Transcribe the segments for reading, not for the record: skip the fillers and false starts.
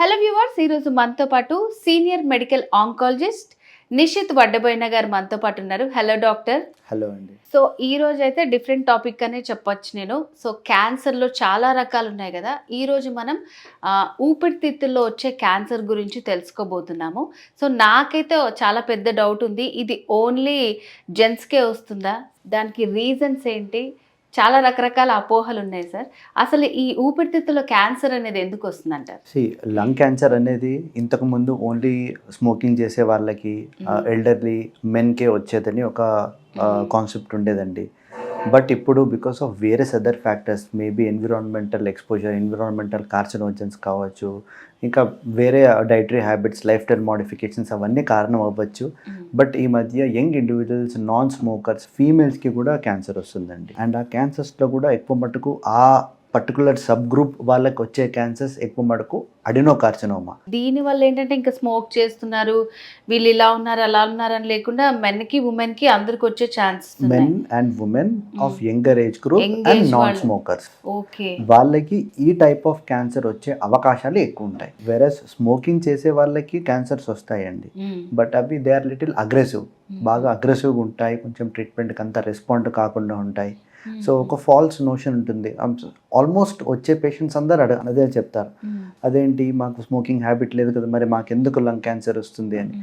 Hello viewers, ఈరోజు మనతో పాటు సీనియర్ మెడికల్ ఆంకాలజిస్ట్ నిషిత్ వడ్డబోయిన గారు మనతో పాటు ఉన్నారు. Hello doctor. హలో అండి. సో ఈ రోజు అయితే డిఫరెంట్ టాపిక్ అనే చెప్పొచ్చు నేను. సో క్యాన్సర్లో చాలా రకాలు ఉన్నాయి కదా. ఈరోజు మనం ఊపిరితిత్తుల్లో వచ్చే క్యాన్సర్ గురించి తెలుసుకోబోతున్నాము. సో నాకైతే చాలా పెద్ద డౌట్ ఉంది, ఇది ఓన్లీ జెంట్స్కే వస్తుందా, దానికి రీజన్స్ ఏంటి? చాలా రకరకాల అపోహలు ఉన్నాయి సార్. అసలు ఈ ఊపిరితిత్తులో క్యాన్సర్ అనేది ఎందుకు వస్తుందంటారు? లంగ్ క్యాన్సర్ అనేది ఇంతకుముందు ఓన్లీ స్మోకింగ్ చేసే వాళ్ళకి, ఎల్డర్లీ మెన్కే వచ్చేదని ఒక కాన్సెప్ట్ ఉండేదండి. బట్ ఇప్పుడు because of various other factors, maybe environmental exposure, environmental carcinogens కావచ్చు, ఇంకా వేరే dietary habits, life style modifications అవన్నీ కారణం అవ్వచ్చు. బట్ ఈ మధ్య యంగ్ ఇండివిజువల్స్, నాన్ స్మోకర్స్, ఫీమేల్స్కి కూడా క్యాన్సర్ వస్తుందండి. అండ్ ఆ క్యాన్సర్స్లో కూడా ఎక్కువ మటుకు ఆ పర్టికులర్ సబ్ గ్రూప్ వాళ్ళకి వచ్చే క్యాన్సర్స్ ఎక్కువ మటుకు అడినోకార్సినోమా. దీనివల్ల ఏంటంటే ఇంకా స్మోక్ చేస్తున్నారు, వీళ్ళు ఇలా ఉన్నారు అలా ఉన్నారు అని లేకుండా మెన్కి ఉమెన్కి అందరికి వచ్చే chances men and women of younger age group and non smokers, వాళ్ళకి ఈ టైప్ ఆఫ్ క్యాన్సర్ వచ్చే అవకాశాలు ఎక్కువ ఉంటాయి. వెరస్ స్మోకింగ్ చేసే వాళ్ళకి క్యాన్సర్స్ వస్తాయండి, బట్ అవి దే ఆర్ లిటిల్ అగ్రెసివ్, బాగా అగ్రెసివ్గా ఉంటాయి, కొంచెం ట్రీట్మెంట్కి అంతా రెస్పాండ్ కాకుండా ఉంటాయి. సో ఒక ఫాల్స్ నోషన్ ఉంటుంది. ఆల్మోస్ట్ వచ్చే పేషెంట్స్ అందరు అదే చెప్తారు, అదేంటి మాకు స్మోకింగ్ హ్యాబిట్ లేదు కదా, మరి మాకెందుకు లంగ్ క్యాన్సర్ వస్తుంది అని.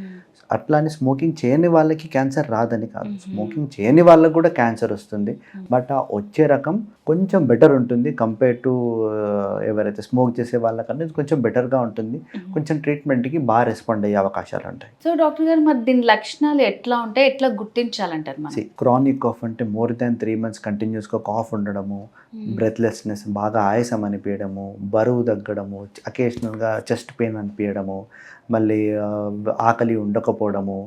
అట్లా అని స్మోకింగ్ చేయని వాళ్ళకి క్యాన్సర్ రాదని కాదు, స్మోకింగ్ చేయని వాళ్ళకి కూడా క్యాన్సర్ వస్తుంది. బట్ ఆ వచ్చే రకం కొంచెం బెటర్ ఉంటుంది కంపేర్ టు ఎవరైతే స్మోక్ చేసే వాళ్ళకన్నా కొంచెం బెటర్గా ఉంటుంది, కొంచెం ట్రీట్మెంట్కి బాగా రెస్పాండ్ అయ్యే అవకాశాలు ఉంటాయి. సో డాక్టర్ గారు, మరి దీని లక్షణాలు ఎట్లా ఉంటాయి, ఎట్లా గుర్తించాలంటారు? క్రానిక్ కాఫ్ అంటే మోర్ దాన్ 3 months కంటిన్యూస్గా కాఫ్ ఉండడము, బ్రెత్లెస్నెస్, బాగా ఆయాసం అనిపించడము, బరువు తగ్గడము, అకేషనల్గా చెస్ట్ పెయిన్ అనిపించడము, మళ్ళీ ఆకలి ఉండకపోవడము,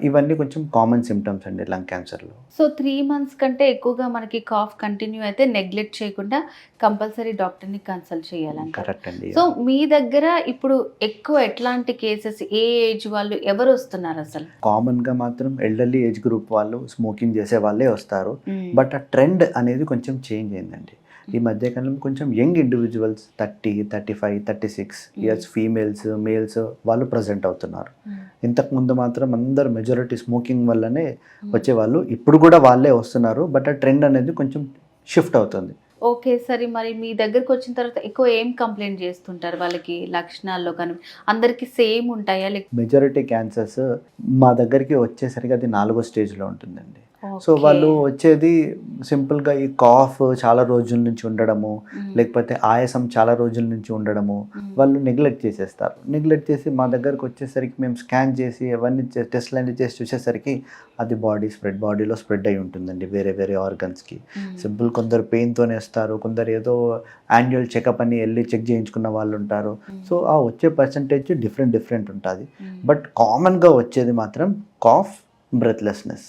ఇవన్నీ కొంచెం కామన్ సిమ్టమ్స్ అండి లంగ్ క్యాన్సర్లో. సో 3 months కంటే ఎక్కువగా మనకి కాఫ్ కంటిన్యూ అయితే నెగ్లెక్ట్ చేయకుండా కంపల్సరీ డాక్టర్ని కన్సల్ట్ చేయాలంట. కరెక్ట్ అండి. సో మీ దగ్గర ఇప్పుడు ఎక్కువ ఎట్లాంటి కేసెస్, ఏ ఏజ్ వాళ్ళు ఎవరు వస్తున్నారు అసలు? కామన్గా మాత్రం ఎల్డర్లీ ఏజ్ గ్రూప్ వాళ్ళు, స్మోకింగ్ చేసే వాళ్ళే వస్తారు. బట్ ఆ ట్రెండ్ అనేది కొంచెం చేంజ్ అయిందండి ఈ మధ్యకాలంలో. కొంచెం young individuals 30, 35, 36 years females, males వాళ్ళు ప్రజెంట్ అవుతున్నారు. ఇంతకుముందు మాత్రం అందరు మెజారిటీ స్మోకింగ్ వల్లనే వచ్చేవాళ్ళు, ఇప్పుడు కూడా వాళ్ళే వస్తున్నారు. బట్ ఆ ట్రెండ్ అనేది కొంచెం షిఫ్ట్ అవుతుంది. ఓకే, సరే. మరి మీ దగ్గరకు వచ్చిన తర్వాత ఎక్కువ ఏం కంప్లైంట్ చేస్తుంటారు? వాళ్ళకి లక్షణాల్లో కానీ అందరికీ సేమ్ ఉంటాయా? మెజారిటీ క్యాన్సర్స్ మా దగ్గరికి వచ్చేసరికి అది 4వ స్టేజ్లో ఉంటుందండి. సో వాళ్ళు వచ్చేది సింపుల్గా ఈ కాఫ్ చాలా రోజుల నుంచి ఉండడము, లేకపోతే ఆయాసం చాలా రోజుల నుంచి ఉండడము, వాళ్ళు నెగ్లెక్ట్ చేసేస్తారు. నెగ్లెక్ట్ చేసి మా దగ్గరకు వచ్చేసరికి మేము స్కాన్ చేసి అవన్నీ టెస్ట్లు అన్నీ చేసి చూసేసరికి అది బాడీలో స్ప్రెడ్ అయి ఉంటుందండి వేరే వేరే ఆర్గన్స్కి. సింపుల్ కొందరు పెయిన్తోనే వస్తారు, కొందరు ఏదో యాన్యువల్ చెకప్ అని వెళ్ళి చెక్ చేయించుకున్న వాళ్ళు ఉంటారు. సో ఆ వచ్చే పర్సంటేజ్ డిఫరెంట్ ఉంటుంది. బట్ కామన్గా వచ్చేది మాత్రం cough, breathlessness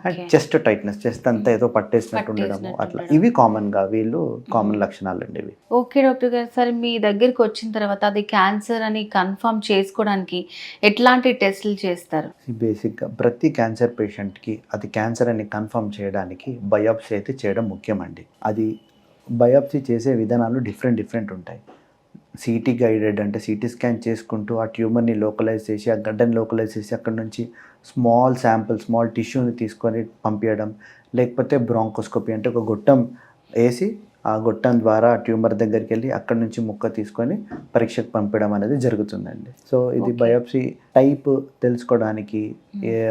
and chest tightness, chest అంతా ఏదో పట్టేసినట్టు ఉండడము, అట్లా ఇవి కామన్గా కామన్ లక్షణాలు అండి ఇవి. ఓకే డాక్టర్ గారు, సరే మీ దగ్గరికి వచ్చిన తర్వాత అది క్యాన్సర్ అని కన్ఫర్మ్ చేసుకోవడానికి ఎట్లాంటి టెస్టులు చేస్తారు? బేసిక్గా ప్రతి క్యాన్సర్ పేషెంట్కి అది క్యాన్సర్ అని కన్ఫర్మ్ చేయడానికి బయాప్సీ అయితే చేయడం ముఖ్యమండి. అది బయాప్సీ చేసే విధానాలు డిఫరెంట్ ఉంటాయి. సిటీ గైడెడ్ అంటే సిటీ స్కాన్ చేసుకుంటూ ఆ ట్యూమర్ని లోకలైజ్ చేసి, ఆ గడ్డని లోకలైజ్ చేసి అక్కడ నుంచి స్మాల్ టిష్యూని తీసుకొని పంపించడం, లేకపోతే బ్రాంకోస్కోపీ అంటే ఒక గొట్టం వేసి ఆ గొట్టం ద్వారా ట్యూమర్ దగ్గరికి వెళ్ళి అక్కడ నుంచి ముక్క తీసుకొని పరీక్షకు పంపించడం అనేది జరుగుతుందండి. సో ఇది బయాప్సీ టైప్ తెలుసుకోవడానికి,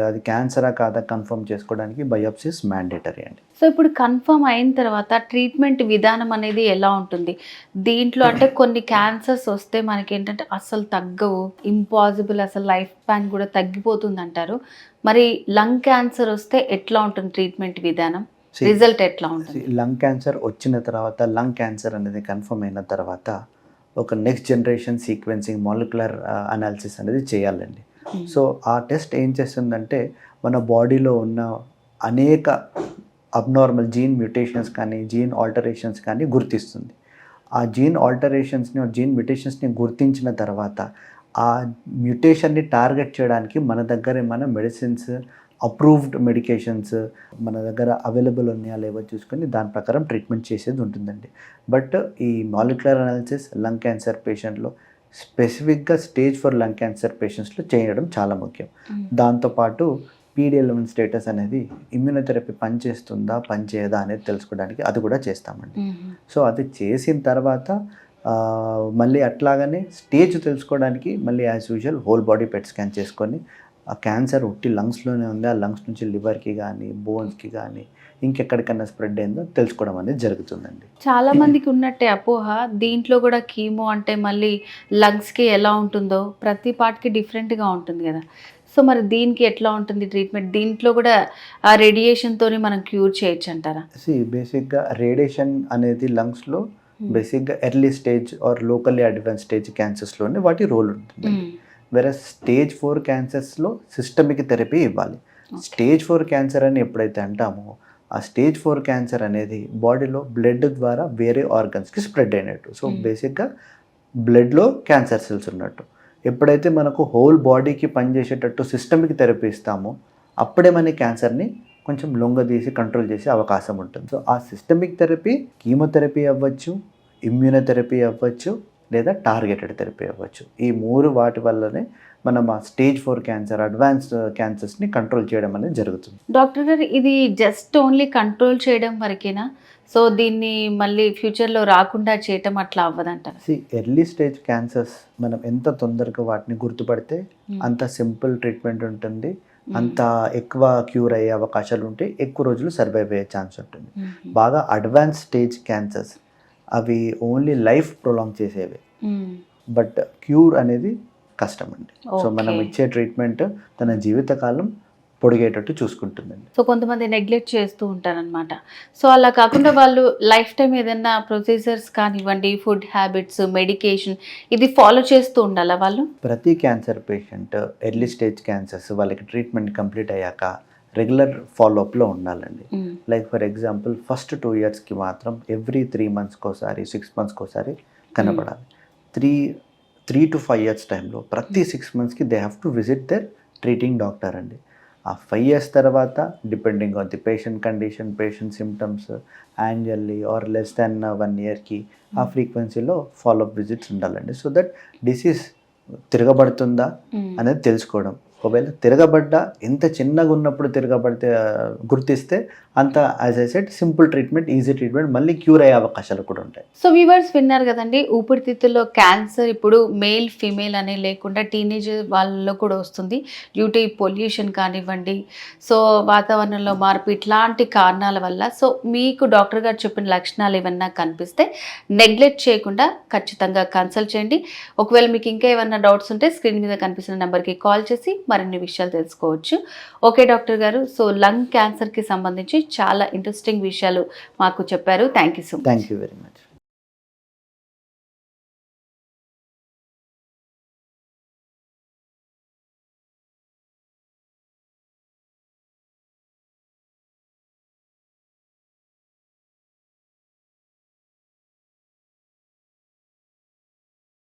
అది క్యాన్సరా కాదా కన్ఫర్మ్ చేసుకోవడానికి బయాప్సీస్ మ్యాండేటరీ అండి. సో ఇప్పుడు కన్ఫర్మ్ అయిన తర్వాత ట్రీట్మెంట్ విధానం అనేది ఎలా ఉంటుంది దీంట్లో? అంటే కొన్ని క్యాన్సర్స్ వస్తే మనకి ఏంటంటే అసలు తగ్గవు, ఇంపాసిబుల్, అసలు లైఫ్ స్పాన్ కూడా తగ్గిపోతుంది అంటారు. మరి లంగ్ క్యాన్సర్ వస్తే ఎట్లా ఉంటుంది ట్రీట్మెంట్ విధానం, రిజల్ట్ ఎట్లా ఉంటుంది? లంగ్ క్యాన్సర్ వచ్చిన తర్వాత, లంగ్ క్యాన్సర్ అనేది కన్ఫర్మ్ అయిన తర్వాత ఒక next generation sequencing molecular analysis అనేది చేయాలండి. సో ఆ టెస్ట్ ఏం చేస్తుందంటే మన బాడీలో ఉన్న అనేక అబ్నార్మల్ జీన్ మ్యూటేషన్స్ కానీ, జీన్ ఆల్టరేషన్స్ కానీ గుర్తిస్తుంది. ఆ జీన్ ఆల్టరేషన్స్ని, జీన్ మ్యూటేషన్స్ని గుర్తించిన తర్వాత ఆ మ్యూటేషన్ని టార్గెట్ చేయడానికి మన దగ్గర ఏమైనా మెడిసిన్స్, అప్రూవ్డ్ మెడికేషన్స్ మన దగ్గర అవైలబుల్ ఉన్నాయా లేవో చూసుకొని దాని ప్రకారం ట్రీట్మెంట్ చేసేది ఉంటుందండి. బట్ ఈ మాలిక్యులర్ అనాలిసిస్ లంగ్ క్యాన్సర్ పేషెంట్లో స్పెసిఫిక్గా స్టేజ్ 4 లంగ్ క్యాన్సర్ పేషెంట్స్లో చేయడం చాలా ముఖ్యం. దాంతోపాటు PD-L1 స్టేటస్ అనేది ఇమ్యూనోథెరపీ పనిచేస్తుందా పనిచేయదా అనేది తెలుసుకోవడానికి అది కూడా చేస్తామండి. సో అది చేసిన తర్వాత మళ్ళీ అట్లాగనే స్టేజ్ తెలుసుకోవడానికి మళ్ళీ as usual whole body PET scan చేసుకొని ఆ క్యాన్సర్ ఉట్టి లంగ్స్లోనే ఉంది, ఆ లంగ్స్ నుంచి లివర్కి కానీ బోన్స్కి కానీ ఇంకెక్కడికన్నా స్ప్రెడ్ అయిందో తెలుసుకోవడం అనేది జరుగుతుందండి. చాలా మందికి ఉన్నట్టే అపోహ, దీంట్లో కూడా కీమో అంటే మళ్ళీ లంగ్స్కి ఎలా ఉంటుందో ప్రతి పార్ట్కి డిఫరెంట్గా ఉంటుంది కదా. సో మరి దీనికి ఎట్లా ఉంటుంది ట్రీట్మెంట్? దీంట్లో కూడా ఆ రేడియేషన్తోని మనం క్యూర్ చేయొచ్చు అంటారా? బేసిక్గా రేడియేషన్ అనేది లంగ్స్లో బేసిక్గా early stage or locally advance stage క్యాన్సర్స్లోనే వాటి రోల్ ఉంటుంది. వేరే స్టేజ్ 4 క్యాన్సర్స్లో సిస్టమిక్ థెరపీ ఇవ్వాలి. స్టేజ్ 4 క్యాన్సర్ అని ఎప్పుడైతే అంటామో ఆ స్టేజ్ 4 క్యాన్సర్ అనేది బాడీలో బ్లడ్ ద్వారా వేరే ఆర్గన్స్కి స్ప్రెడ్ అయినట్టు. సో బేసిక్గా బ్లడ్లో క్యాన్సర్ సెల్స్ ఉన్నట్టు. ఎప్పుడైతే మనకు హోల్ బాడీకి పనిచేసేటట్టు సిస్టమిక్ థెరపీ ఇస్తామో అప్పుడే మన క్యాన్సర్ని కొంచెం లొంగదీసి కంట్రోల్ చేసే అవకాశం ఉంటుంది. సో ఆ సిస్టమిక్ థెరపీ కీమోథెరపీ అవ్వచ్చు, ఇమ్యూనోథెరపీ అవ్వచ్చు, లేదా టార్గెటెడ్ థెరపీ అవ్వచ్చు. ఈ 3 వాటి వల్లనే మనం ఆ స్టేజ్ 4 క్యాన్సర్ అడ్వాన్స్డ్ క్యాన్సర్స్ని కంట్రోల్ చేయడం అనేది జరుగుతుంది. డాక్టర్ గారు, ఇది జస్ట్ ఓన్లీ కంట్రోల్ చేయడం వరకేనా? సో దీన్ని మళ్ళీ ఫ్యూచర్లో రాకుండా చేయటం అట్లా అవ్వదంటారు? ఎర్లీ స్టేజ్ క్యాన్సర్స్ మనం ఎంత తొందరగా వాటిని గుర్తుపడితే అంత సింపుల్ ట్రీట్మెంట్ ఉంటుంది, అంత ఎక్కువ క్యూర్ అయ్యే అవకాశాలు ఉంటాయి, ఎక్కువ రోజులు సర్వైవ్ అయ్యే ఛాన్స్ ఉంటుంది. బాగా అడ్వాన్స్ స్టేజ్ క్యాన్సర్స్ అవి ఓన్లీ లైఫ్ ప్రొలాంగ్ చేసేవి, బట్ క్యూర్ అనేది కష్టం అండి. సో మనం ఇచ్చే ట్రీట్మెంట్ తన జీవితకాలం పొడిగేటట్టు చూసుకుంటుందండి. సో కొంతమంది నెగ్లెక్ట్ చేస్తూ ఉంటారనమాట. సో అలా కాకుండా వాళ్ళు లైఫ్ టైం ఏదైనా ప్రొసీజర్స్ కానివ్వండి, ఫుడ్ హ్యాబిట్స్, మెడికేషన్ ఇది ఫాలో చేస్తూ ఉండాలా వాళ్ళు? ప్రతి cancer patient early stage cancers వాళ్ళకి ట్రీట్మెంట్ కంప్లీట్ అయ్యాక రెగ్యులర్ ఫాలోఅప్లో ఉండాలండి. లైక్ ఫర్ ఎగ్జాంపుల్ ఫస్ట్ 2 ఇయర్స్కి మాత్రం ఎవ్రీ 3 మంత్స్కి ఒకసారి 6 మంత్స్కి ఒకసారి కనపడాలి. 3 to 5 ఇయర్స్ టైంలో ప్రతి 6 మంత్స్కి they have to visit their treating doctor అండి. ఆ 5 ఇయర్స్ తర్వాత depending on the patient condition, patient symptoms, annually or less than 1 ఇయర్కి ఆ ఫ్రీక్వెన్సీలో ఫాలోఅప్ విజిట్స్ ఉండాలండి. సో దట్ డిసీజ్ తిరగబడుతుందా అనేది తెలుసుకోవడం. ఒకవేళ తిరగబడ్డా ఎంత చిన్నగా ఉన్నప్పుడు తిరగబడితే గుర్తిస్తే అంత as I said simple treatment, easy treatment, మళ్ళీ క్యూర్ అయ్యే అవకాశాలు కూడా ఉంటాయి. సో వ్యూవర్స్ విన్నారు కదండి, ఊపిరితిత్తుల్లో క్యాన్సర్ ఇప్పుడు మేల్ ఫీమేల్ అనే లేకుండా టీనేజ్ వాళ్ళలో కూడా వస్తుంది డ్యూ టు పొల్యూషన్ కానివ్వండి, సో వాతావరణంలో మార్పు, ఇట్లాంటి కారణాల వల్ల. సో మీకు డాక్టర్ గారు చెప్పిన లక్షణాలు ఏమన్నా కనిపిస్తే నెగ్లెక్ట్ చేయకుండా ఖచ్చితంగా కన్సల్ట్ చేయండి. ఒకవేళ మీకు ఇంకా ఏమన్నా డౌట్స్ ఉంటే స్క్రీన్ మీద కనిపిస్తున్న నెంబర్కి కాల్ చేసి మరిన్ని విషయాలు తెలుసుకోవచ్చు. ఓకే డాక్టర్ గారు, సో లంగ్ క్యాన్సర్కి సంబంధించి చాలా ఇంట్రెస్టింగ్ విషయాలు మాకు చెప్పారు. Thank you so much. Thank you very much.